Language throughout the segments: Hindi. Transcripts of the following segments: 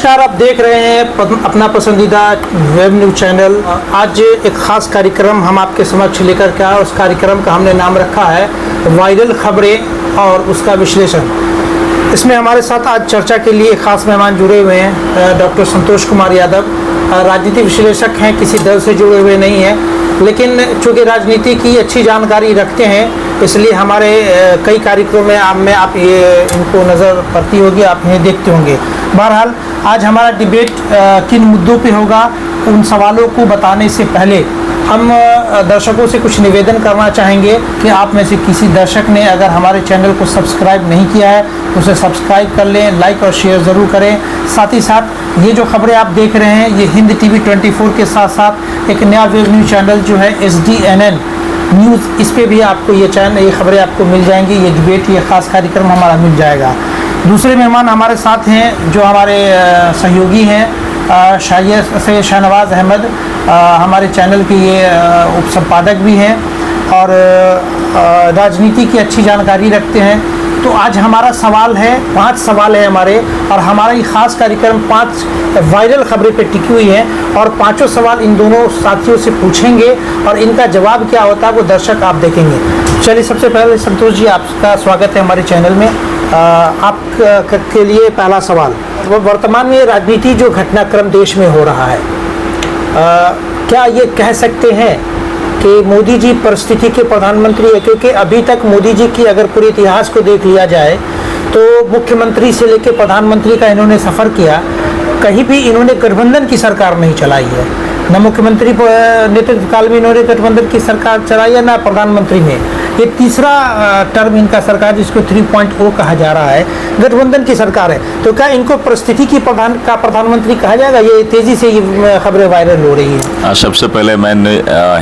नमस्कार, आप देख रहे हैं अपना पसंदीदा वेब न्यूज़ चैनल। आज एक ख़ास कार्यक्रम हम आपके समक्ष लेकर के आए। उस कार्यक्रम का हमने नाम रखा है वायरल खबरें और उसका विश्लेषण। इसमें हमारे साथ आज चर्चा के लिए खास मेहमान जुड़े हुए हैं। डॉक्टर संतोष कुमार यादव राजनीतिक विश्लेषक हैं, किसी दल से जुड़े हुए नहीं हैं, लेकिन चूँकि राजनीति की अच्छी जानकारी रखते हैं इसलिए हमारे कई कार्यक्रमों में आप ये इनको नज़र पड़ती होगी, आप इन्हें देखते होंगे। बहरहाल आज हमारा डिबेट किन मुद्दों पे होगा उन सवालों को बताने से पहले हम दर्शकों से कुछ निवेदन करना चाहेंगे कि आप में से किसी दर्शक ने अगर हमारे चैनल को सब्सक्राइब नहीं किया है तो उसे सब्सक्राइब कर लें, लाइक और शेयर ज़रूर करें। साथ ही साथ ये जो खबरें आप देख रहे हैं ये हिंद टीवी 24 के साथ साथ एक नया वेब न्यूज़ चैनल जो है SDNN न्यूज़, इस पर भी आपको ये खबरें आपको मिल जाएंगी। ये डिबेट, ये ख़ास कार्यक्रम हमारा मिल जाएगा। दूसरे मेहमान हमारे साथ हैं जो हमारे सहयोगी हैं, सैयद शाहनवाज अहमद, हमारे चैनल के ये उप संपादक भी हैं और राजनीति की अच्छी जानकारी रखते हैं। तो आज हमारा सवाल है, 5 सवाल है हमारे, और हमारा ये ख़ास कार्यक्रम 5 वायरल खबरें पे टिकी हुई है और 5 सवाल इन दोनों साथियों से पूछेंगे और इनका जवाब क्या होता है वो दर्शक आप देखेंगे। चलिए, सबसे पहले संतोष जी आपका स्वागत है हमारे चैनल में। आप के लिए पहला सवाल, वर्तमान में राजनीति जो घटनाक्रम देश में हो रहा है, क्या ये कह सकते हैं कि मोदी जी परिस्थिति के प्रधानमंत्री है? क्योंकि अभी तक मोदी जी की अगर पूरे इतिहास को देख लिया जाए तो मुख्यमंत्री से लेकर प्रधानमंत्री का इन्होंने सफ़र किया, कहीं भी इन्होंने गठबंधन की सरकार नहीं चलाई है। न मुख्यमंत्री नेतृत्व काल में इन्होंने गठबंधन की सरकार चलाई है, ना प्रधानमंत्री में। ये तीसरा टर्म इनका सरकार जिसको 3.0 कहा जा रहा है, गठबंधन की सरकार है। तो क्या इनको परिस्थिति की प्रधानमंत्री कहा जाएगा? ये तेज़ी से ये खबरें वायरल हो रही हैं। सबसे पहले मैं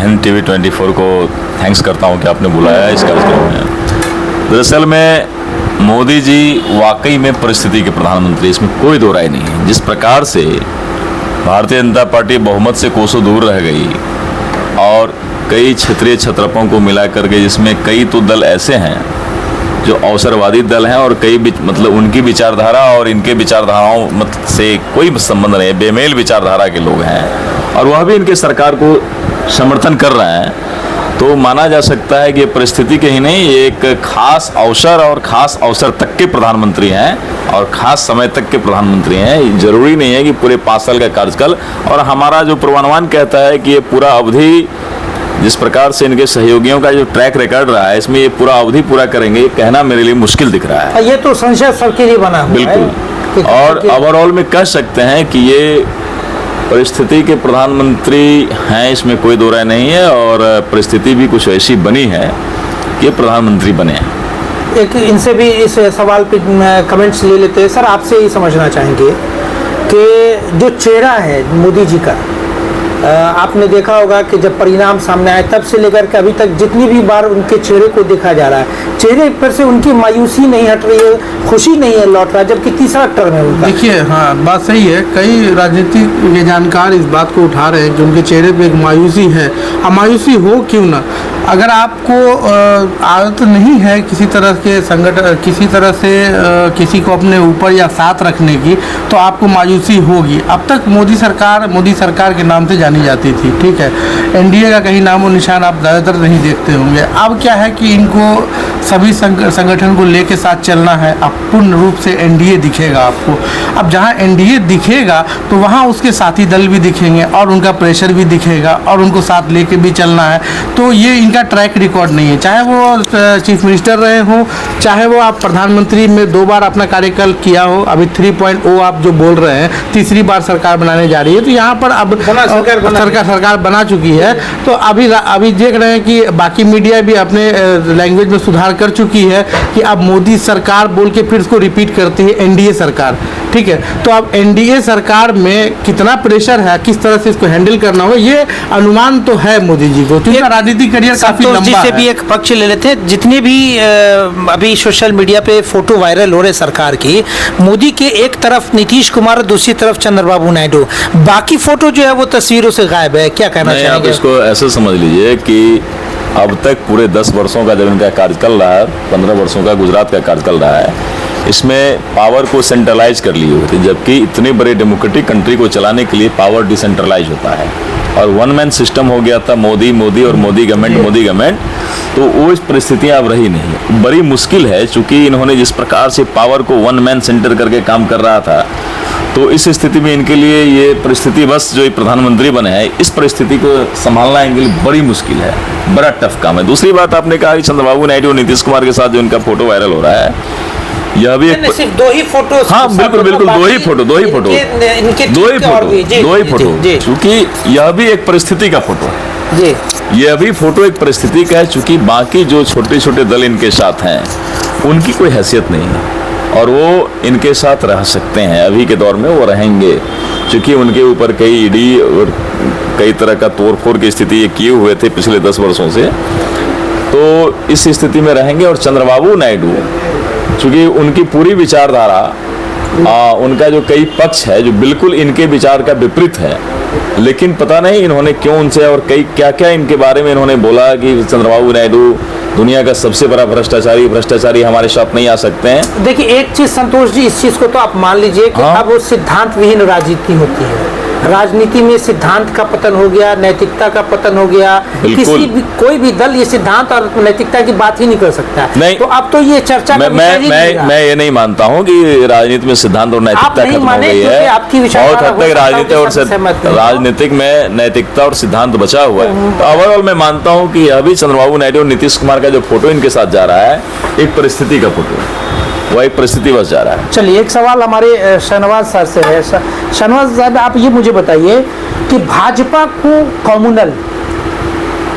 हिंद टीवी 24 को थैंक्स करता हूं कि आपने बुलाया इस कार्यक्रम में। दरअसल में मोदी जी वाकई में परिस्थिति के प्रधानमंत्री, इसमें कोई दो राय नहीं है। जिस प्रकार से भारतीय जनता पार्टी बहुमत से कोसों दूर रह गई और कई क्षेत्रीय छत्रपों को मिला करके, जिसमें कई तो दल ऐसे हैं जो अवसरवादी दल हैं और कई मतलब उनकी विचारधारा और इनके विचारधाराओं से कोई संबंध नहीं है, बेमेल विचारधारा के लोग हैं और वह भी इनके सरकार को समर्थन कर रहे हैं, तो माना जा सकता है कि ये परिस्थिति के ही नहीं, ये एक खास अवसर और खास अवसर तक के प्रधानमंत्री हैं और खास समय तक के प्रधानमंत्री हैं। जरूरी नहीं है कि पूरे 5 साल का कार्यकाल, और हमारा जो पूर्वानुमान कहता है कि ये पूरा अवधि, जिस प्रकार से इनके सहयोगियों का जो ट्रैक रिकॉर्ड रहा है, इसमें ये पूरा अवधि पूरा करेंगे, ये कहना मेरे लिए मुश्किल दिख रहा है। ये तो संशय सबके लिए बना हुआ है। बिल्कुल, और ओवरऑल में कह सकते हैं कि ये परिस्थिति के प्रधानमंत्री हैं, इसमें कोई दो राय नहीं है, और परिस्थिति भी कुछ ऐसी बनी है कि प्रधानमंत्री बने हैं। एक इनसे भी इस सवाल पे कमेंट्स ले लेते हैं। सर, आपसे ये समझना चाहेंगे कि जो चेहरा है मोदी जी का, आपने देखा होगा कि जब परिणाम सामने आए तब से लेकर के अभी तक जितनी भी बार उनके चेहरे को देखा जा रहा है, चेहरे पर से उनकी मायूसी नहीं हट रही है, खुशी नहीं है लौट रहा, जबकि तीसरा टर्म है उनका। देखिए, हाँ, बात सही है। कई राजनीतिक के जानकार इस बात को उठा रहे हैं कि उनके चेहरे पे एक मायूसी है। अब मायूसी हो क्यों ना, अगर आपको आदत नहीं है किसी तरह के संगठन, किसी तरह से किसी को अपने ऊपर या साथ रखने की, तो आपको मायूसी होगी। अब तक मोदी सरकार के नाम से जानी जाती थी, ठीक है। एनडीए का कहीं नामो निशान आप ज़्यादातर नहीं देखते होंगे। अब क्या है कि इनको सभी संगठन को लेके साथ चलना है। अब पूर्ण रूप से एनडीए दिखेगा आपको। अब जहाँ एनडीए दिखेगा तो वहाँ उसके साथी दल भी दिखेंगे और उनका प्रेशर भी दिखेगा और उनको साथ लेके भी चलना है। तो ये इनका ट्रैक रिकॉर्ड नहीं है, चाहे वो चीफ मिनिस्टर रहे हों, चाहे वो आप प्रधानमंत्री में 2 बार अपना कार्यकाल किया हो। अभी 3.0 आप जो बोल रहे हैं, तीसरी बार सरकार बनाने जा रही है, तो यहाँ पर अब सरकार बना चुकी है। तो अभी देख रहे हैं कि बाकी मीडिया भी अपने लैंग्वेज में सुधार कर चुकी है कि अब मोदी सरकार बोल के फिर इसको रिपीट करती है एनडीए सरकार, ठीक है। तो अब एनडीए सरकार में कितना प्रेशर है, किस तरह से इसको हैंडल करना होगा, ये अनुमान तो है मोदी जी को, क्योंकि राजनीतिक करियर काफी लंबा है। भी एक पक्ष ले लेते हैं। जितने भी अभी सोशल मीडिया पे फोटो वायरल हो रहे सरकार की, मोदी के एक तरफ नीतीश कुमार, दूसरी तरफ चंद्रबाबू नायडू, बाकी फोटो जो है वो तस्वीरों से गायब है। क्या कहना चाहेंगे? आप इसको ऐसे समझ लीजिए कि अब तक पूरे 10 वर्षों का जब इनका कार्यकाल रहा है, 15 वर्षों का गुजरात का कार्यकाल रहा है, इसमें पावर को सेंट्रलाइज कर लिए हुए थे, जबकि इतने बड़े डेमोक्रेटिक कंट्री को चलाने के लिए पावर डिसेंट्रलाइज होता है और वन मैन सिस्टम हो गया था, मोदी मोदी और मोदी गवर्नमेंट। तो वो इस परिस्थितियां अब रही नहीं, बड़ी मुश्किल है, चूंकि इन्होंने जिस प्रकार से पावर को वन मैन सेंटर करके काम कर रहा था, तो इस स्थिति में इनके लिए ये परिस्थिति, बस जो प्रधानमंत्री बने हैं, इस परिस्थिति को संभालना इनके लिए बड़ी मुश्किल है, बड़ा टफ काम है। दूसरी बात आपने कहा कि चंद्रबाबू नायडू और नीतीश कुमार के साथ जो इनका फोटो वायरल हो रहा है, यह भी एक सिर्फ दो ही फोटो। हाँ बिल्कुल बिल्कुल, दो ही फोटो, क्योंकि यह भी एक परिस्थिति का फोटो है जी। यह भी फोटो एक परिस्थिति का है, चूंकि बाकी जो छोटे छोटे दल इनके साथ हैं उनकी कोई हैसियत नहीं है और वो इनके साथ रह सकते हैं, अभी के दौर में वो रहेंगे, क्योंकि उनके ऊपर कई ईडी और कई तरह का तोड़फोड़ की स्थिति ये किए हुए थे पिछले 10 वर्षों से, तो इस स्थिति में रहेंगे। और चंद्रबाबू नायडू, चूंकि उनकी पूरी विचारधारा, उनका जो कई पक्ष है जो बिल्कुल इनके विचार का विपरीत है, लेकिन पता नहीं इन्होंने क्यों उनसे और कई क्या क्या इनके बारे में इन्होंने बोला कि चंद्रबाबू नायडू दुनिया का सबसे बड़ा भ्रष्टाचारी हमारे साथ नहीं आ सकते हैं। देखिए एक चीज संतोष जी, इस चीज को तो आप मान लीजिए कि अब वो सिद्धांत विहीन राजनीति होती है। राजनीति में सिद्धांत का पतन हो गया, नैतिकता का पतन हो गया, किसी भी कोई भी दल ये सिद्धांत और नैतिकता की बात ही नहीं कर सकता। नहीं, तो अब तो ये चर्चा मैं ये नहीं मानता हूँ कि राजनीति में सिद्धांत और नैतिकता खत्म हो गई है। बहुत हद तक राजनीतिक में नैतिकता और सिद्धांत बचा हुआ है। तो ओवरऑल मैं मानता हूँ कि अभी चंद्रबाबू नायडू और नीतीश कुमार का जो फोटो इनके साथ जा रहा है, एक परिस्थिति का फोटो है, वो एक परिस्थिति बस जा रहा है। चलिए एक सवाल हमारे शहनवाज सर से है। शहनवाज साहब आप ये मुझे बताइए कि भाजपा को कम्युनल,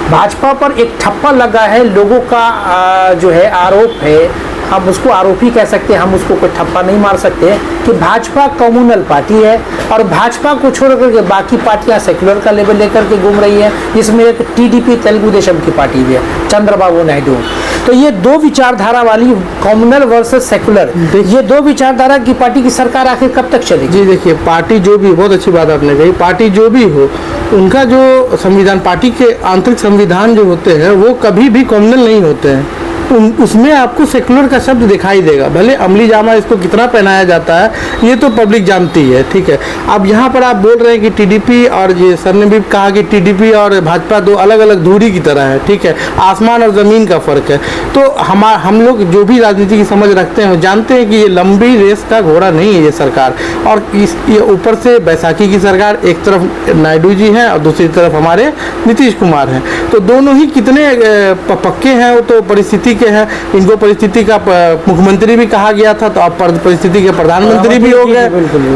भाजपा पर एक ठप्पा लगा है, लोगों का जो है आरोप है, हम उसको आरोपी कह सकते हैं, हम उसको कोई ठप्पा नहीं मार सकते, कि भाजपा कम्युनल पार्टी है और भाजपा को छोड़ करके बाकी पार्टियां सेक्युलर का लेवल लेकर के घूम रही है, जिसमें एक टीडीपी तेलुगु देशम की पार्टी भी है, चंद्रबाबू नायडू। तो ये दो विचारधारा वाली कम्युनल वर्सेस सेक्युलर, ये दो विचारधारा की पार्टी की सरकार आखिर कब तक चलेगी? जी देखिए, पार्टी जो भी, बहुत अच्छी बात आपने कही, पार्टी जो भी हो, उनका जो संविधान, पार्टी के आंतरिक संविधान जो होते हैं वो कभी भी कम्युनल नहीं होते हैं। उसमें आपको सेकुलर का शब्द दिखाई देगा, भले अमली जामा इसको कितना पहनाया जाता है ये तो पब्लिक जानती है, ठीक है। अब यहाँ पर आप बोल रहे हैं कि टीडीपी, और ये सर ने भी कहा कि टीडीपी और भाजपा दो अलग अलग धुरी की तरह है, ठीक है, आसमान और ज़मीन का फ़र्क है। तो हम लोग जो भी राजनीति की समझ रखते हैं जानते हैं कि ये लंबी रेस का घोड़ा नहीं है ये सरकार, और ये ऊपर से बैसाखी की सरकार, एक तरफ नायडू जी हैं और दूसरी तरफ हमारे नीतीश कुमार हैं, तो दोनों ही कितने पक्के हैं, वो तो परिस्थिति के हैं। इनको परिस्थिति का मुख्यमंत्री भी कहा गया था, तो अब परिस्थिति के प्रधानमंत्री भी हो गए,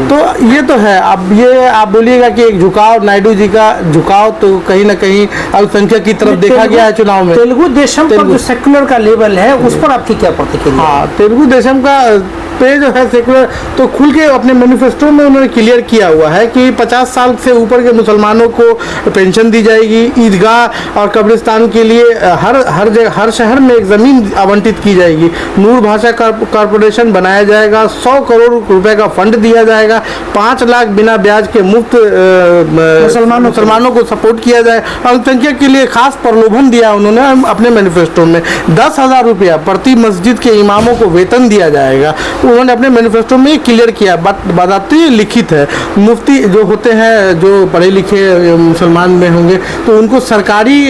तो ये तो है। अब ये आप बोलिएगा कि एक झुकाव, नायडू जी का झुकाव तो कहीं ना कहीं अल्पसंख्यक की तरफ देखा गया है चुनाव में। तेलुगु देशम पर जो सेकुलर का लेवल है उस पर आपकी क्या प्रतिक्रिया? हाँ, तेलुगु देशम का पे जो है सेकुलर तो खुल के अपने मैनिफेस्टो में उन्होंने क्लियर किया हुआ है कि 50 साल से ऊपर के मुसलमानों को पेंशन दी जाएगी, ईदगाह और कब्रिस्तान के लिए हर शहर में एक ज़मीन आवंटित की जाएगी, नूर भाषा कॉरपोरेशन बनाया जाएगा, 100 करोड़ रुपए का फंड दिया जाएगा, 5 लाख बिना ब्याज के मुफ्त मुसलमानों को सपोर्ट किया जाए। अल्पसंख्यक के लिए खास प्रलोभन दिया उन्होंने अपने मैनिफेस्टो में, 10,000 रुपया प्रति मस्जिद के इमामों को वेतन दिया जाएगा, उन्होंने अपने मैनिफेस्टो में क्लियर किया। बाकायदा लिखित है, मुफ्ती जो होते हैं जो पढ़े लिखे मुसलमान में होंगे तो उनको सरकारी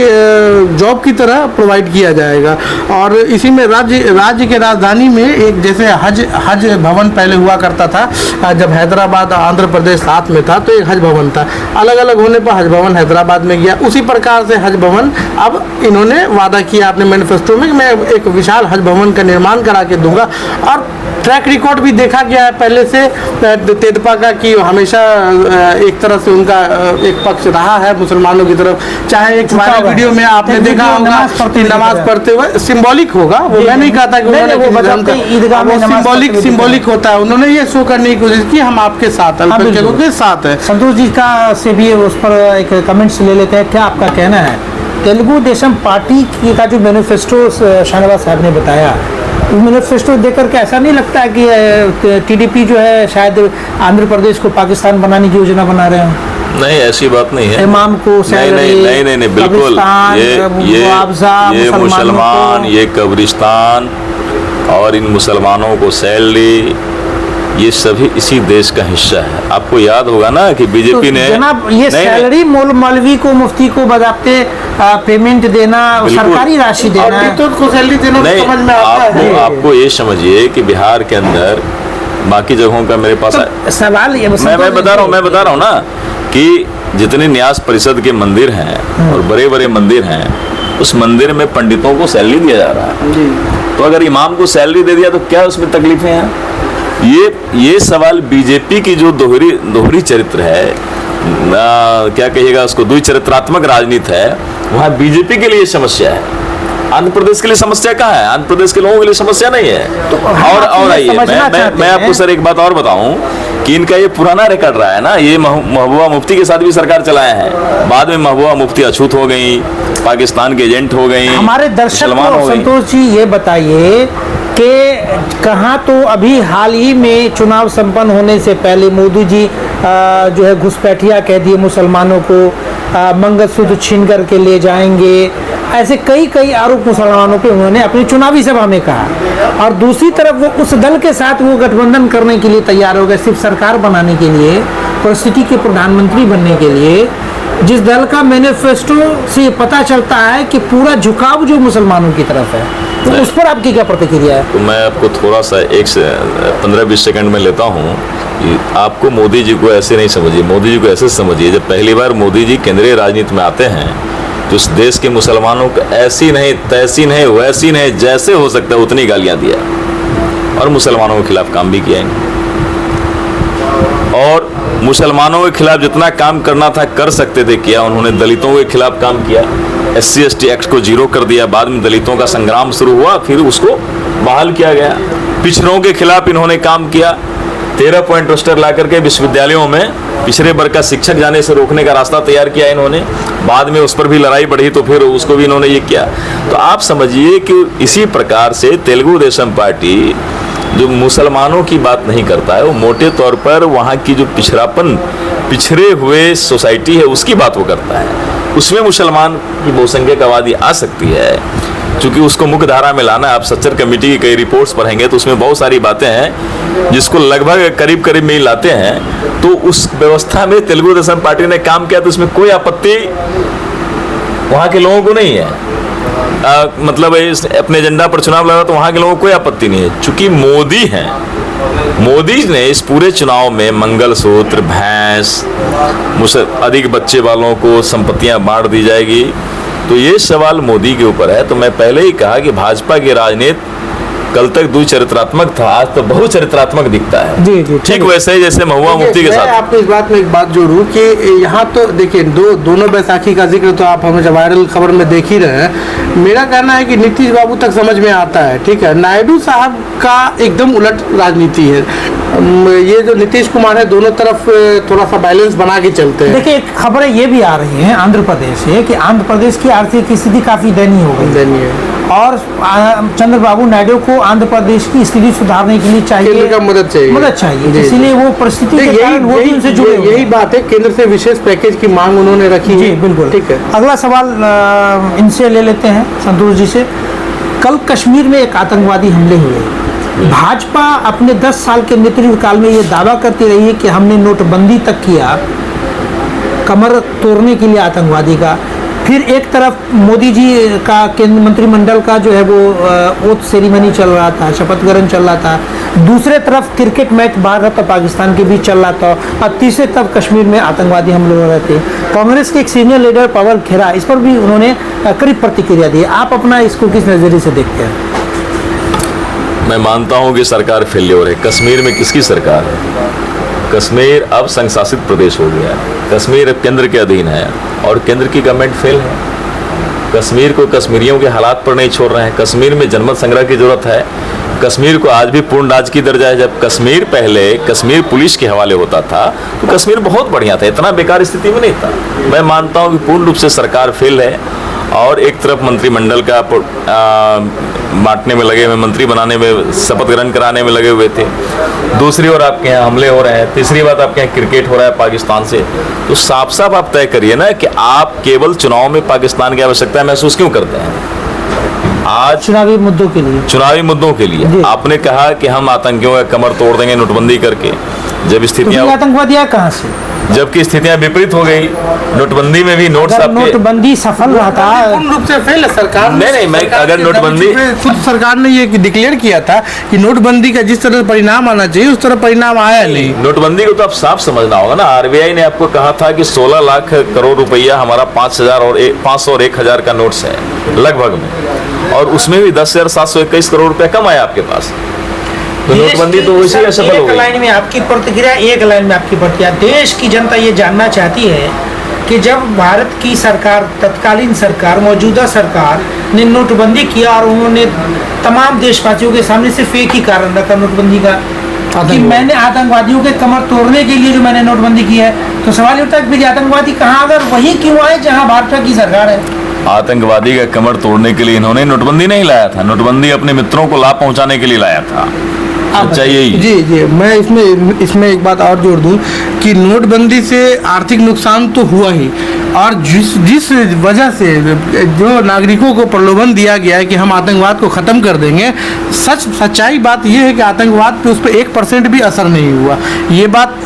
जॉब की तरह प्रोवाइड किया जाएगा। और इसी में राज्य के राजधानी में एक जैसे हज भवन पहले हुआ करता था, जब हैदराबाद आंध्र प्रदेश साथ में था तो एक हज भवन था, अलग अलग होने पर हज भवन हैदराबाद में गया, उसी प्रकार से हज भवन अब इन्होंने वादा किया अपने मैनिफेस्टो में कि मैं एक विशाल हज भवन का निर्माण करा के दूंगा। और ट्रैक रिकॉर्ड भी देखा गया है पहले से तेजपा का कि हमेशा एक तरह से उनका एक पक्ष रहा है मुसलमानों की तरफ, चाहे एक वायरल वीडियो में आपने देखा होगा नमाज पढ़ते हुए, सिंबॉलिक होगा वो, मैं नहीं कहता कि उन्होंने सिंबॉलिक होता है, उन्होंने ये शो करने की कोशिश की हम आपके साथ अल्पसंख्यकों के साथ है। संतोष जी का से भी उस पर एक कमेंट्स ले लेते हैं, क्या आपका कहना है? तेलुगु देशम पार्टी का जो मैनिफेस्टो शहनवाज साहब ने बताया, मैनिफेस्टो देखकर के ऐसा नहीं लगता कि टीडीपी जो है शायद आंध्र प्रदेश को पाकिस्तान बनाने की योजना बना रहे हैं? नहीं, ऐसी बात नहीं है। इमाम को नहीं, बिल्कुल ये मुसलमान, ये कब्रिस्तान और इन मुसलमानों को सैलरी, ये सभी इसी देश का हिस्सा है। आपको याद होगा ना कि बीजेपी ने जनाब ये सैलरी मौलवी को, मुफ्ती को बजाते पेमेंट देना, सरकारी राशि देना, तो को सैलरी देना नहीं, समझ में आता है। आपको ये समझिए कि बिहार के अंदर बाकी जगहों का मेरे पास सवाल ये मैं बता रहा हूँ ना कि जितने न्यास परिषद के मंदिर हैं और बड़े बड़े मंदिर हैं, उस मंदिर में पंडितों को सैलरी दिया जा रहा है। तो अगर इमाम को सैलरी दे दिया तो क्या उसमें तकलीफें हैं? ये सवाल बीजेपी की जो दोहरी चरित्र है, क्या कहिएगा उसको, द्विचरित्रात्मक राजनीति है, वहाँ बीजेपी के लिए समस्या है। आंध्र प्रदेश के लिए समस्या कहाँ है? आंध्र प्रदेश के लोगों के लिए समस्या नहीं है। तो और आइए मैं आपको सर एक बात और बताऊं कि इनका ये पुराना रिकॉर्ड रहा है ना। ये महबूबा मुफ्ती के साथ भी सरकार चलाया है, बाद में महबूबा मुफ्ती अछूत हो गई, पाकिस्तान के एजेंट हो गई। हमारे दर्शक को संतोष जी ये बताइए कि कहाँ, तो अभी हाल ही में चुनाव संपन्न होने से पहले मोदी जी जो है घुसपैठिया कह दिए मुसलमानों को, मंगलसूत्र छीन करके ले जाएंगे, ऐसे कई आरोप मुसलमानों पे उन्होंने अपनी चुनावी सभा में कहा। और दूसरी तरफ वो उस दल के साथ वो गठबंधन करने के लिए तैयार हो गए, सिर्फ सरकार बनाने के लिए, परिस्थिति के प्रधानमंत्री बनने के लिए, जिस दल का मैनिफेस्टो से पता चलता है कि पूरा झुकाव जो मुसलमानों की तरफ है। तो उस पर आपकी क्या प्रतिक्रिया है? तो मैं आपको थोड़ा सा 15-20 सेकंड में लेता हूँ। आपको मोदी जी को ऐसे नहीं समझिए, मोदी जी को ऐसे समझिए, जब पहली बार मोदी जी केंद्रीय राजनीति में आते हैं तो इस देश के मुसलमानों को ऐसी नहीं, तैसी नहीं, वैसी नहीं, जैसे हो सकता है उतनी गालियां दिया और मुसलमानों के खिलाफ काम भी किया। और मुसलमानों के खिलाफ जितना काम करना था कर सकते थे किया। उन्होंने दलितों के खिलाफ काम किया, SC/ST एक्ट को जीरो कर दिया, बाद में दलितों का संग्राम शुरू हुआ, फिर उसको बहाल किया गया। पिछड़ों के खिलाफ इन्होंने काम किया, 13 पॉइंट रोस्टर ला करके विश्वविद्यालयों में पिछड़े वर्ग का शिक्षक जाने से रोकने का रास्ता तैयार किया इन्होंने। बाद में उस पर भी लड़ाई बढ़ी तो फिर उसको भी इन्होंने ये किया। तो आप समझिए कि इसी प्रकार से तेलुगु देशम पार्टी जो मुसलमानों की बात नहीं करता है, वो मोटे तौर पर वहाँ की जो पिछड़े हुए सोसाइटी है उसकी बात वो करता है। उसमें मुसलमान की बहुसंख्यक आबादी आ सकती है, क्योंकि उसको मुख्य धारा में लाना। आप सच्चर कमेटी की कई रिपोर्ट्स पढ़ेंगे तो उसमें बहुत सारी बातें हैं जिसको लगभग करीब में ही लाते हैं। तो उस व्यवस्था में तेलुगु देशम पार्टी ने काम किया, तो उसमें कोई आपत्ति वहाँ के लोगों को नहीं है। मतलब अपने एजेंडा पर चुनाव लड़ा तो वहाँ के लोगों को कोई आपत्ति नहीं है। चूंकि मोदी हैं, मोदी ने इस पूरे चुनाव में मंगलसूत्र, भैंस, अधिक बच्चे वालों को संपत्तियां बांट दी जाएगी, तो ये सवाल मोदी के ऊपर है। तो मैं पहले ही कहा कि भाजपा की राजनीति कल तक द्विचरित्रात्मक था, आज तो बहुचरित्रात्मक दिखता है। जी ठीक वैसे ही जैसे महबूबा मुफ्ती के साथ। आपको इस बात में एक बात जोड़ूं कि यहाँ तो देखिए दोनों बैसाखी का जिक्र तो आप हमें वायरल खबर में देख ही रहे हैं। मेरा कहना है कि नीतीश बाबू तक समझ में आता है, ठीक है। नायडू साहब का एकदम उलट राजनीति है। ये जो नीतीश कुमार है, दोनों तरफ थोड़ा सा बैलेंस बना के चलते हैं। देखिए खबरें ये भी आ रही हैं आंध्र प्रदेश से कि आंध्र प्रदेश की आर्थिक स्थिति काफी दयनीय हो गई, दयनीय, और चंद्रबाबू नायडू को आंध्र प्रदेश की स्थिति सुधारने के लिए चाहिए, केंद्र का मदद चाहिए, इसीलिए वो परिस्थिति के कारण वो भी उनसे जुड़े हुए हैं। यही बात है, केंद्र से विशेष पैकेज की मांग उन्होंने रखी है। बिल्कुल, ठीक है। अगला सवाल इनसे ले लेते हैं, संतोष जी से। कल कश्मीर में एक आतंकवादी हमले हुए। भाजपा अपने 10 साल के नेतृत्व काल में ये दावा करती रही है कि हमने नोटबंदी तक किया कमर तोड़ने के लिए आतंकवादी का। फिर एक तरफ मोदी जी का केंद्र मंत्रिमंडल का जो है वो ओथ सेरेमनी चल रहा था, शपथ ग्रहण चल रहा था। दूसरे तरफ क्रिकेट मैच भारत और पाकिस्तान के बीच चल रहा था, और तीसरे तरफ कश्मीर में आतंकवादी हमले हो रहे थे। कांग्रेस के एक सीनियर लीडर पवन खेरा, इस पर भी उन्होंने कड़ी प्रतिक्रिया दी। आप अपना इसको किस नज़रिए से देखते हैं? मैं मानता हूं कि सरकार फेल्योर है। कश्मीर में किसकी सरकार है? कश्मीर अब संघ शासित प्रदेश हो गया है। कश्मीर अब केंद्र के अधीन है और केंद्र की गवर्नमेंट फेल है। कश्मीर को कश्मीरियों के हालात पर नहीं छोड़ रहे हैं। कश्मीर में जनमत संग्रह की जरूरत है। कश्मीर को आज भी पूर्ण राज्य की दर्जा है। जब कश्मीर पहले कश्मीर पुलिस के हवाले होता था तो कश्मीर बहुत बढ़िया था, इतना बेकार स्थिति में नहीं था। मैं मानता हूं कि पूर्ण रूप से सरकार फेल है, और एक तरफ मंत्रिमंडल का बांटने में लगे हुए, मंत्री बनाने में, शपथ ग्रहण कराने में लगे हुए थे। दूसरी ओर आपके यहाँ हमले हो रहे हैं। तीसरी बात, आपके यहाँ क्रिकेट हो रहा है पाकिस्तान से। तो साफ साफ आप तय करिए ना कि आप केवल चुनाव में पाकिस्तान की आवश्यकता महसूस क्यों करते हैं। आज चुनावी मुद्दों के लिए। चुनावी मुद्दों के जी। लिए आपने कहा कि हम आतंकियों का कमर तोड़ देंगे नोटबंदी करके, जब स्थितियां, आतंकवादी आए कहाँ से? जबकि स्थितियां विपरीत हो गई। नोटबंदी में भी नोट्स अगर आपके नोटबंदी सफल रहता, पूर्ण रूप से फेल है सरकार। नहीं, मैं अगर नोटबंदी, खुद सरकार ने ये डिक्लेयर किया था कि नोटबंदी का जिस तरह परिणाम आना चाहिए उस तरह परिणाम आया नहीं। नोटबंदी को तो आप साफ समझना होगा ना। आरबीआई ने आपको कहा था कि 16 लाख करोड़ रुपया हमारा 500 और 1000 का नोट्स है लगभग में, और उसमें भी 10,721 करोड़ रुपया कम आया आपके पास। तो नोटबंदी तो वैसे ही असफल हो एक गई। लाइन में आपकी प्रतिक्रिया, एक लाइन में आपकी प्रतिक्रिया। देश की जनता ये जानना चाहती है कि जब भारत की सरकार, तत्कालीन सरकार, मौजूदा सरकार ने नोटबंदी किया और उन्होंने तमाम देशवासियों के सामने सिर्फ एक ही कारण रखा नोटबंदी का, कि मैंने आतंकवादियों के कमर तोड़ने के लिए जो मैंने नोटबंदी की है, तो सवाल ये उठता है कि आतंकवादी कहाँ, अगर वही क्यों आए जहाँ भाजपा की सरकार है? आतंकवादी का कमर तोड़ने के लिए इन्होंने नोटबंदी नहीं लाया था, नोटबंदी अपने मित्रों को लाभ पहुंचाने के लिए लाया था। सच्चाई यही। जी जी, मैं इसमें एक बात और जोड़ दूं कि नोटबंदी से आर्थिक नुकसान तो हुआ ही, और जिस वजह से जो नागरिकों को प्रलोभन दिया गया है कि हम आतंकवाद को ख़त्म कर देंगे, सच्चाई बात यह है कि आतंकवाद पे उस पर 1% भी असर नहीं हुआ। ये बात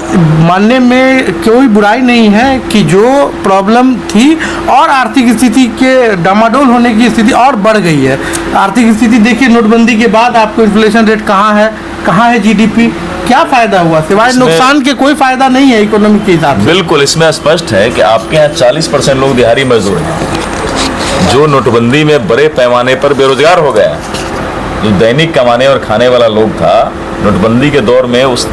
मानने में कोई बुराई नहीं है कि जो प्रॉब्लम थी और आर्थिक स्थिति के डामाडोल होने की स्थिति और बढ़ गई है। आर्थिक स्थिति देखिए, नोटबंदी के बाद आपको इन्फ्लेशन रेट कहाँ है जीडीपी, क्या फायदा हुआ? सिवाय नुकसान के कोई फायदा नहीं है इकोनॉमी के हिसाब से। बिल्कुल, इसमें स्पष्ट है कि आपके यहाँ 40% लोग दिहाड़ी मजदूर हैं, जो नोटबंदी में बड़े पैमाने पर बेरोजगार हो गए। जो दैनिक कमाने और खाने वाला लोग था, नोटबंदी के दौर में उस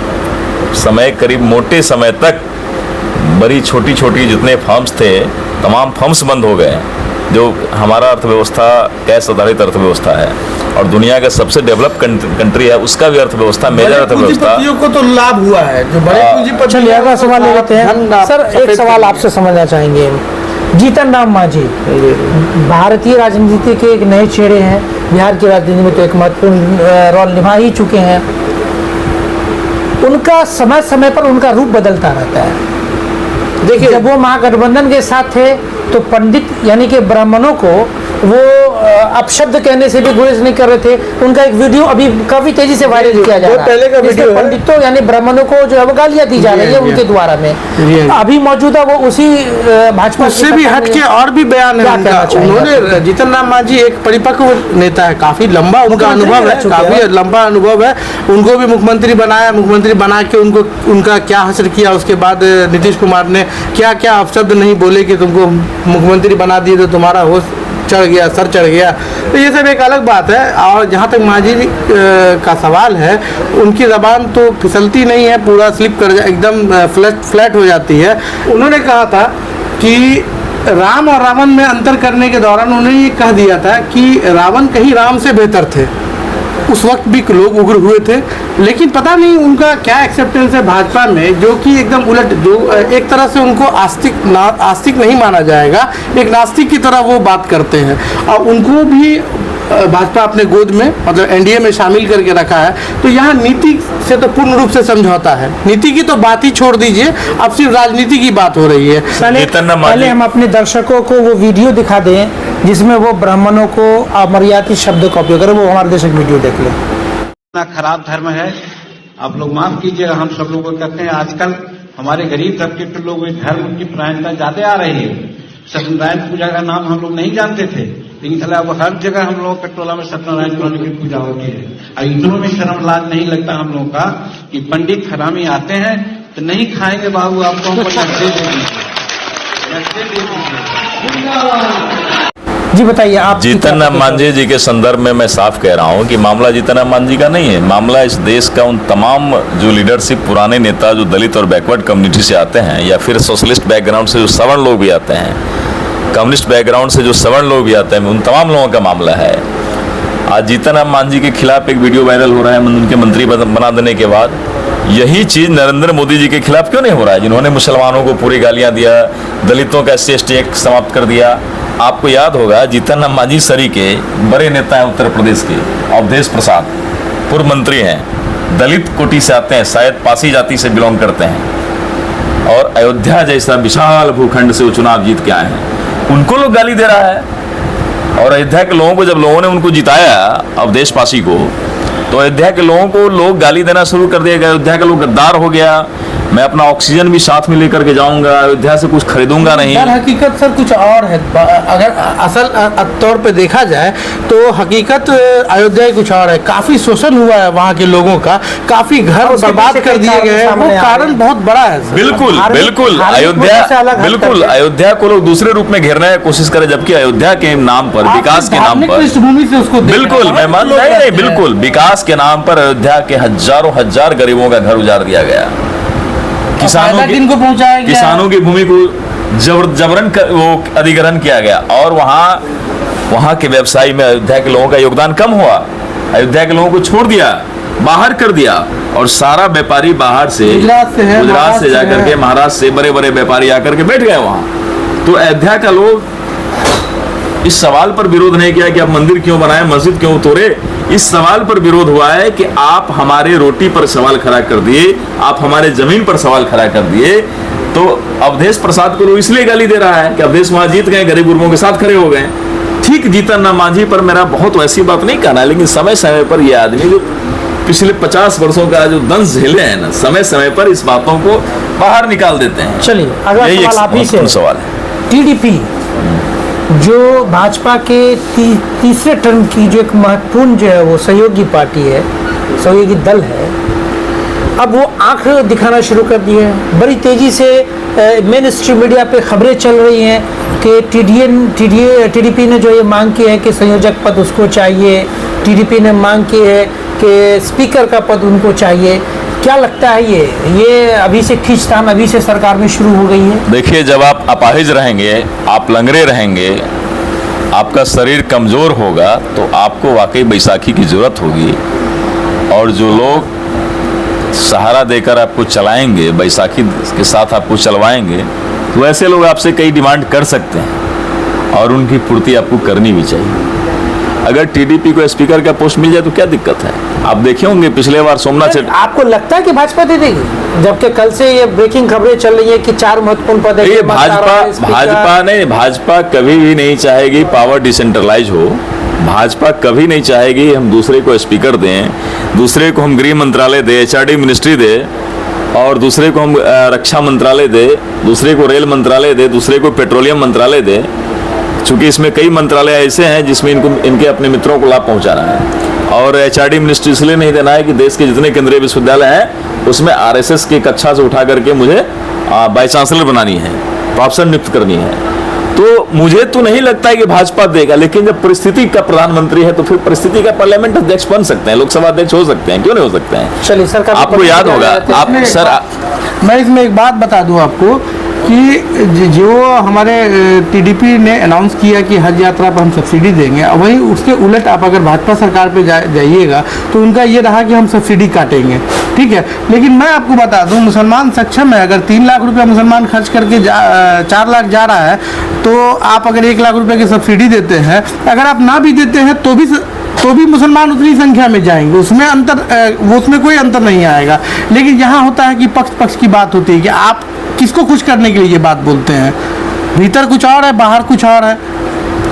समय करीब मोटे समय तक बड़ी छोटी छोटी जितने फर्म्स थे, तमाम फर्म्स बंद हो गए। जो हमारा अर्थव्यवस्था कैश आधारित अर्थव्यवस्था है और दुनिया का सबसे डेवलप कंट्री है, उसका भी अर्थव्यवस्था, मेजर अर्थव्यवस्था, पूंजीपतियों को तो लाभ हुआ है। जो बड़े पूंजीपति, अगला सवाल ले लेते हैं सर। एक सवाल आपसे समझना चाहेंगे। जीतन राम मांझी भारतीय राजनीति के एक नए चेहरे हैं, बिहार की राजनीति में तो एक महत्वपूर्ण रोल निभा ही चुके हैं। उनका समय समय पर उनका रूप बदलता रहता है। देखिए, जब वो महागठबंधन के साथ थे तो पंडित यानी कि ब्राह्मणों को वो अपशब्द कहने से भी गुरेज नहीं कर रहे थे। उनका एक वीडियो अभी काफी तेजी से वायरल किया जा रहा है। पहले का वीडियो है, पंडितों यानी ब्राह्मणों को जो है वो गालियां दी जा रही है उनके द्वारा में। अभी मौजूदा वो उसी भाजपा उससे भी हटके और भी बयान है उनका। उन्होंने, जीतन राम मांझी एक परिपक्व नेता है, काफी लंबा उनका अनुभव है, काफी लंबा अनुभव है। उनको भी मुख्यमंत्री बनाया, मुख्यमंत्री बना के उनका क्या हश्र किया। उसके बाद नीतीश कुमार ने क्या क्या अपशब्द नहीं बोले कि तुमको मुख्यमंत्री बना दिए तो तुम्हारा होश चढ़ गया, सर चढ़ गया। तो ये सब एक अलग बात है। और जहाँ तक मांझी का सवाल है, उनकी ज़बान तो फिसलती नहीं है, पूरा स्लिप कर एकदम फ्लैट हो जाती है। उन्होंने कहा था कि राम और रावण में अंतर करने के दौरान उन्होंने ये कह दिया था कि रावण कहीं राम से बेहतर थे। उस वक्त भी लोग उग्र हुए थे, लेकिन पता नहीं उनका क्या एक्सेप्टेंस है भाजपा में, जो कि एकदम उलट, जो एक तरह से उनको आस्तिक नहीं माना जाएगा, एक नास्तिक की तरह वो बात करते हैं। और उनको भी भाजपा अपने गोद में, मतलब एनडीए में शामिल करके रखा है। तो यहाँ नीति से तो पूर्ण रूप से समझौता है। नीति की तो बात ही छोड़ दीजिए, अब सिर्फ राजनीति की बात हो रही है। पहले हम अपने दर्शकों को वो वीडियो दिखा दें जिसमें वो ब्राह्मणों को अमर्यादित शब्द का उपयोग करें। वो हमारे देश एक वीडियो देख लें। इतना खराब धर्म है, आप लोग माफ कीजिएगा, हम सब लोग कहते हैं आजकल हमारे गरीब तबके के लोग धर्म की प्रायणता ज्यादा आ रही है। सत्यनारायण पूजा का नाम हम लोग नहीं जानते थे, लेकिन चला अब हर जगह हम लोगों के टोला में सत्यनारायण स्वामी की पूजा होती है। और इतनों में शर्म लाज नहीं लगता हम लोगों का कि पंडित हरामी आते हैं तो नहीं खाएंगे बाबू, आपको हमको दे दीजिए। जी बताइए आप। जीतन राम मांझी जी के संदर्भ में मैं साफ कह रहा हूं कि मामला जीतन राम मांझी का नहीं है। मामला इस देश का उन तमाम जो लीडरशिप, पुराने नेता जो दलित और बैकवर्ड कम्युनिटी से आते हैं, या फिर सोशलिस्ट बैकग्राउंड से जो सवर्ण लोग भी आते हैं, कम्युनिस्ट बैकग्राउंड से जो सवर्ण लोग भी आते हैं, उन तमाम लोगों का मामला है। आज जीतन राम मांझी के खिलाफ एक वीडियो वायरल हो रहा है उनके मंत्री बना देने के बाद। यही चीज नरेंद्र मोदी जी के खिलाफ क्यों नहीं हो रहा है, जिन्होंने मुसलमानों को पूरी गालियां दिया, दलितों का SC ST एक्ट समाप्त कर दिया। आपको याद होगा जीतन राम मांझी सरी के बड़े नेता हैं उत्तर प्रदेश के, अवधेश प्रसाद, पूर्व मंत्री हैं, दलित कोटि से आते हैं, शायद पासी जाति से बिलोंग करते हैं, और अयोध्या जैसा विशाल भूखंड से वो चुनाव जीत के आए हैं। उनको लोग गाली दे रहा है। और अयोध्या के लोगों को जब लोगों ने उनको जिताया अवधेशपाशी को, तो अयोध्या के लोगों को लोग गाली देना शुरू कर दिया, अयोध्या का लोग गद्दार हो गया, मैं अपना ऑक्सीजन भी साथ में लेकर के जाऊंगा, अयोध्या से कुछ खरीदूंगा नहीं। दर हकीकत सर कुछ और है। अगर असल तौर पे देखा जाए तो हकीकत अयोध्या की कुछ और है। काफी शोषण हुआ है वहाँ के लोगों का, काफी घर बर्बाद कर दिए गए हैं, वो कारण बहुत बड़ा है सर। बिल्कुल बिल्कुल अयोध्या को लोग दूसरे रूप में घेरने की कोशिश करें, जबकि अयोध्या के नाम पर, विकास के नाम पर, पृष्ठभूमि से उसको बिल्कुल मैं मान नहीं, बिल्कुल विकास के नाम पर अयोध्या के हजारों हजार गरीबों का घर उजाड़ दिया गया, किसानों की भूमि को जबरन वो अधिग्रहण किया गया, और वहाँ के व्यवसायी में अयोध्या के लोगों का योगदान कम हुआ, अयोध्या के लोगों को छोड़ दिया, बाहर कर दिया, और सारा व्यापारी बाहर से, गुजरात से जाकर के, महाराष्ट्र से बड़े बड़े व्यापारी आकर के बैठ गए वहाँ। तो अयोध्या का लोग इस सवाल पर विरोध नहीं किया कि आप मंदिर क्यों बनाए, मस्जिद क्यों तोड़े, इस सवाल पर विरोध हुआ है कि आप हमारे रोटी पर सवाल खड़ा कर दिए, आप हमारे जमीन पर सवाल खड़ा कर दिए। तो अवधेश प्रसाद को लोग इसलिए गाली दे रहा है कि अवधेश वहां जीत गए, गरीब गुरबों के साथ खड़े हो गए। ठीक, जीतन ना मांझी पर मेरा बहुत वैसी बात नहीं कहना, लेकिन समय समय पर यह आदमी जो पिछले 50 वर्षों का जो दंश झेले हैं ना, समय समय पर इस बातों को बाहर निकाल देते हैं। चलिए अगला सवाल आप ही से। सवाल है टीडीपी जो भाजपा के तीसरे टर्म की जो एक महत्वपूर्ण जो है वो सहयोगी पार्टी है, सहयोगी दल है, अब वो आंख दिखाना शुरू कर दिए हैं। बड़ी तेजी से मेन स्ट्रीम मीडिया पे खबरें चल रही हैं कि टीडीपी ने जो ये मांग की है कि संयोजक पद उसको चाहिए, टीडीपी ने मांग की है कि स्पीकर का पद उनको चाहिए। क्या लगता है ये अभी से खींचतान अभी से सरकार में शुरू हो गई है? देखिए, जब आप अपाहिज रहेंगे, आप लंगड़े रहेंगे, आपका शरीर कमजोर होगा, तो आपको वाकई बैसाखी की जरूरत होगी, और जो लोग सहारा देकर आपको चलाएंगे, बैसाखी के साथ आपको चलवाएंगे, तो ऐसे लोग आपसे कई डिमांड कर सकते हैं और उनकी पूर्ति आपको करनी भी चाहिए। अगर टीडीपी को स्पीकर का पोस्ट मिल जाए तो क्या दिक्कत है? आप देखे होंगे पिछले बार सोमनाथ, आपको लगता है कि भाजपा दे देगी, जबकि कल से ये ब्रेकिंग खबरें चल रही है कि 4 महत्वपूर्ण पद है। भाजपा कभी भी नहीं चाहेगी पावर डिसेंट्रलाइज हो, भाजपा कभी नहीं चाहेगी हम दूसरे को स्पीकर दें, दूसरे को हम गृह मंत्रालय दे, एचआरडी मिनिस्ट्री दे, और दूसरे को हम रक्षा मंत्रालय दे, दूसरे को रेल मंत्रालय दे, दूसरे को पेट्रोलियम मंत्रालय दे, चूंकि इसमें कई मंत्रालय ऐसे हैं जिसमें इनके अपने मित्रों को लाभ पहुंचाना है। और एचआरडी मिनिस्ट्री इसलिए नहीं देना है कि देश के जितने केंद्रीय विश्वविद्यालय हैं उसमें आरएसएस की कक्षा से उठा करके मुझे वाइस चांसलर बनानी है, प्रोफेसर नियुक्त करनी है। तो मुझे तो नहीं लगता है कि भाजपा देगा, लेकिन जब परिस्थिति का प्रधानमंत्री है तो फिर परिस्थिति का पार्लियामेंट अध्यक्ष बन सकते हैं, लोकसभा अध्यक्ष हो सकते हैं, क्यों नहीं हो सकते हैं? चलिए सरकार, आपको याद होगा, आप सर, मैं इसमें एक बात बता दूं आपको कि जो हमारे टीडीपी ने अनाउंस किया कि हज यात्रा पर हम सब्सिडी देंगे, वहीं उसके उलट आप अगर भाजपा सरकार पे जाइएगा तो उनका ये रहा कि हम सब्सिडी काटेंगे, ठीक है। लेकिन मैं आपको बता दूं, मुसलमान सक्षम है, अगर 3 लाख रुपया मुसलमान खर्च करके 4 लाख जा रहा है, तो आप अगर 1 लाख रुपये की सब्सिडी देते हैं, अगर आप ना भी देते हैं तो भी मुसलमान उतनी संख्या में जाएंगे, उसमें कोई अंतर नहीं आएगा। लेकिन यहाँ होता है कि पक्ष की बात होती है कि आप किसको खुश करने के लिए ये बात बोलते हैं, भीतर कुछ और है, बाहर कुछ और है।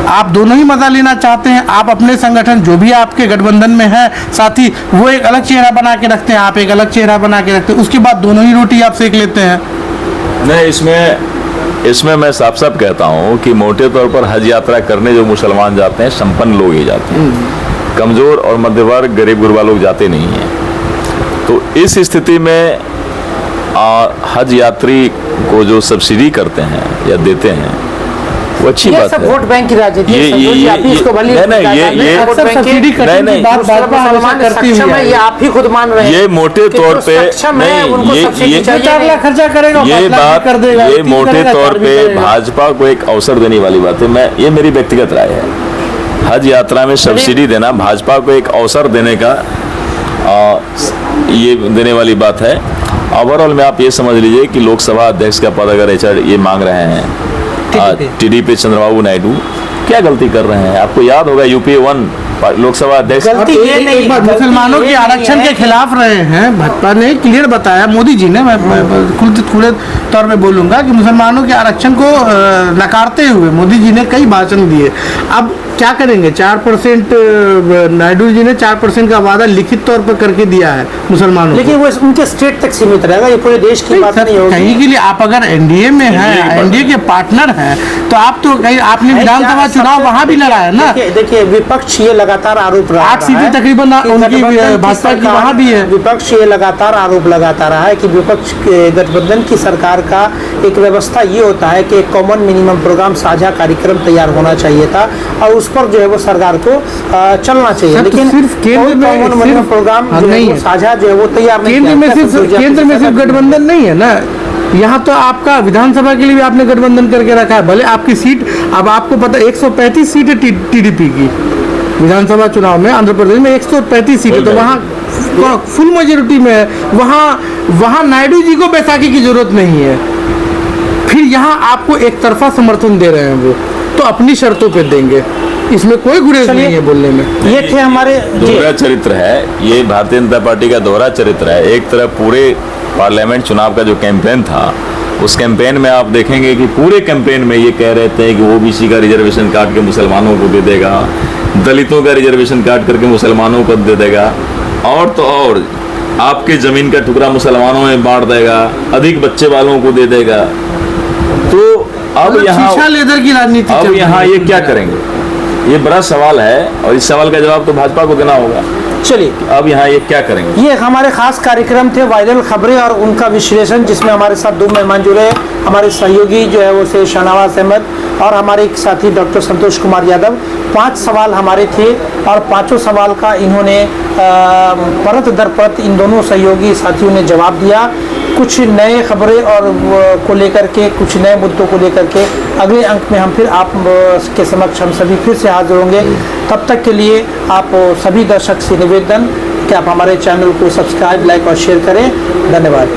आप दोनों ही मजा लेना चाहते हैं, आप अपने संगठन जो भी आपके गठबंधन में है साथी, वो एक अलग चेहरा बना के रखते हैं, आप एक अलग चेहरा बना के रखते हैं, उसके बाद दोनों ही रोटी आप सेक लेते हैं। नहीं, इसमें मैं साफ साफ कहता हूँ कि मोटे तौर पर हज यात्रा करने जो मुसलमान जाते हैं, संपन्न लोग ही जाते हैं, कमजोर और मध्य वर्ग गरीब गुरबा लोग जाते नहीं हैं। तो इस स्थिति में हज यात्री को जो सब्सिडी करते हैं या देते हैं वो अच्छी बात है। वोट बैंक की राजनीति है, ये आप ही खुद मान रहे हैं। ये मोटे तौर पे ये मोटे तौर पे भाजपा को एक अवसर देने वाली बात है। ये मेरी व्यक्तिगत राय है। हज यात्रा में सब्सिडी देना भाजपा को एक अवसर देने का ये देने वाली बात है। ओवरऑल में आप ये समझ लीजिए कि लोकसभा अध्यक्ष का पद अगर ये मांग रहे हैं टीडीपी चंद्रबाबू नायडू, क्या गलती कर रहे हैं? आपको याद होगा यूपीए 1 लोकसभा अध्यक्ष। गलती अब ये नहीं, एक बात, गलती मुसलमानों ये के नहीं आरक्षण है के खिलाफ रहे हैं। भाजपा ने क्लियर बताया, मोदी जी ने, मैं खुले तौर पे बोलूंगा कि मुसलमानों के आरक्षण को नकारते हुए मोदी जी ने कई भाषण दिए। अब क्या करेंगे? 4% नायडू जी ने 4% का वादा लिखित तौर पर करके दिया है मुसलमानों को। लेकिन वो उनके स्टेट तक सीमित रहेगा, ये पूरे देश की बात नहीं होगी। कहीं के लिए आप अगर एनडीए में हैं, एनडीए के पार्टनर हैं, तो आप तो कहीं आपने विधानसभा चुनाव वहां भी लड़ा है ना। देखिए विपक्ष ये लगातार आरोप लगा 8 सीटें तकरीबन उनकी भाजपा की वहां भी है। विपक्ष ये लगातार आरोप लगाता रहा है कि विपक्ष के गठबंधन की सरकार का एक व्यवस्था ये होता है कि एक कॉमन मिनिमम प्रोग्राम, साझा कार्यक्रम तैयार होना चाहिए था और उस पर जो है वो सरकार को चलना चाहिए। लेकिन सिर्फ केंद्र में कॉमन मिनिमम प्रोग्राम नहीं है, साझा जो है वो तैयार नहीं केंद्र में सिर्फ गठबंधन नहीं है ना। यहाँ तो आपका विधानसभा के लिए भी आपने गठबंधन करके रखा है। भले आपकी सीट, अब आपको पता 135 सीट है टीडीपी की विधानसभा चुनाव में। आंध्र प्रदेश में 135 सीटें, तो वहाँ फुल मेजोरिटी में है। वहाँ नायडू जी को बैसाखी की जरूरत नहीं है। फिर यहाँ आपको एक तरफा समर्थन दे रहे हैं वो, तो अपनी शर्तों पे देंगे, इसमें कोई गुरेज नहीं है बोलने में। ये थे हमारे दोहरा चरित्र है ये, भारतीय जनता पार्टी का दोहरा चरित्र है। एक तरफ पूरे पार्लियामेंट चुनाव का जो कैंपेन था, उस कैंपेन में आप देखेंगे कि पूरे कैंपेन में ये कह रहे थे कि ओबीसी का रिजर्वेशन काट के मुसलमानों को दे देगा, दलितों का रिजर्वेशन काट करके मुसलमानों को दे देगा, और तो और आपके जमीन का टुकड़ा मुसलमानों में बांट देगा, अधिक बच्चे वालों को दे देगा। तो अब यहाँ लेदर की राजनीति, अब यहाँ ये क्या करेंगे? ये बड़ा सवाल है और इस सवाल का जवाब तो भाजपा को देना होगा। चलिए अब यहाँ ये क्या करेंगे? ये हमारे खास कार्यक्रम थे वायरल खबरें और उनका विश्लेषण, जिसमें हमारे साथ 2 मेहमान जुड़े। हमारे सहयोगी जो है वो से शाहनवाज अहमद और हमारे एक साथी डॉक्टर संतोष कुमार यादव। 5 सवाल हमारे थे और 5 सवाल का इन्होंने परत दर परत इन दोनों सहयोगी साथियों ने जवाब दिया। कुछ नए खबरें और को लेकर के, कुछ नए मुद्दों को लेकर के अगले अंक में हम फिर आप के समक्ष हम सभी फिर से हाजिर होंगे। तब तक के लिए आप सभी दर्शक से निवेदन कि आप हमारे चैनल को सब्सक्राइब, लाइक और शेयर करें। धन्यवाद।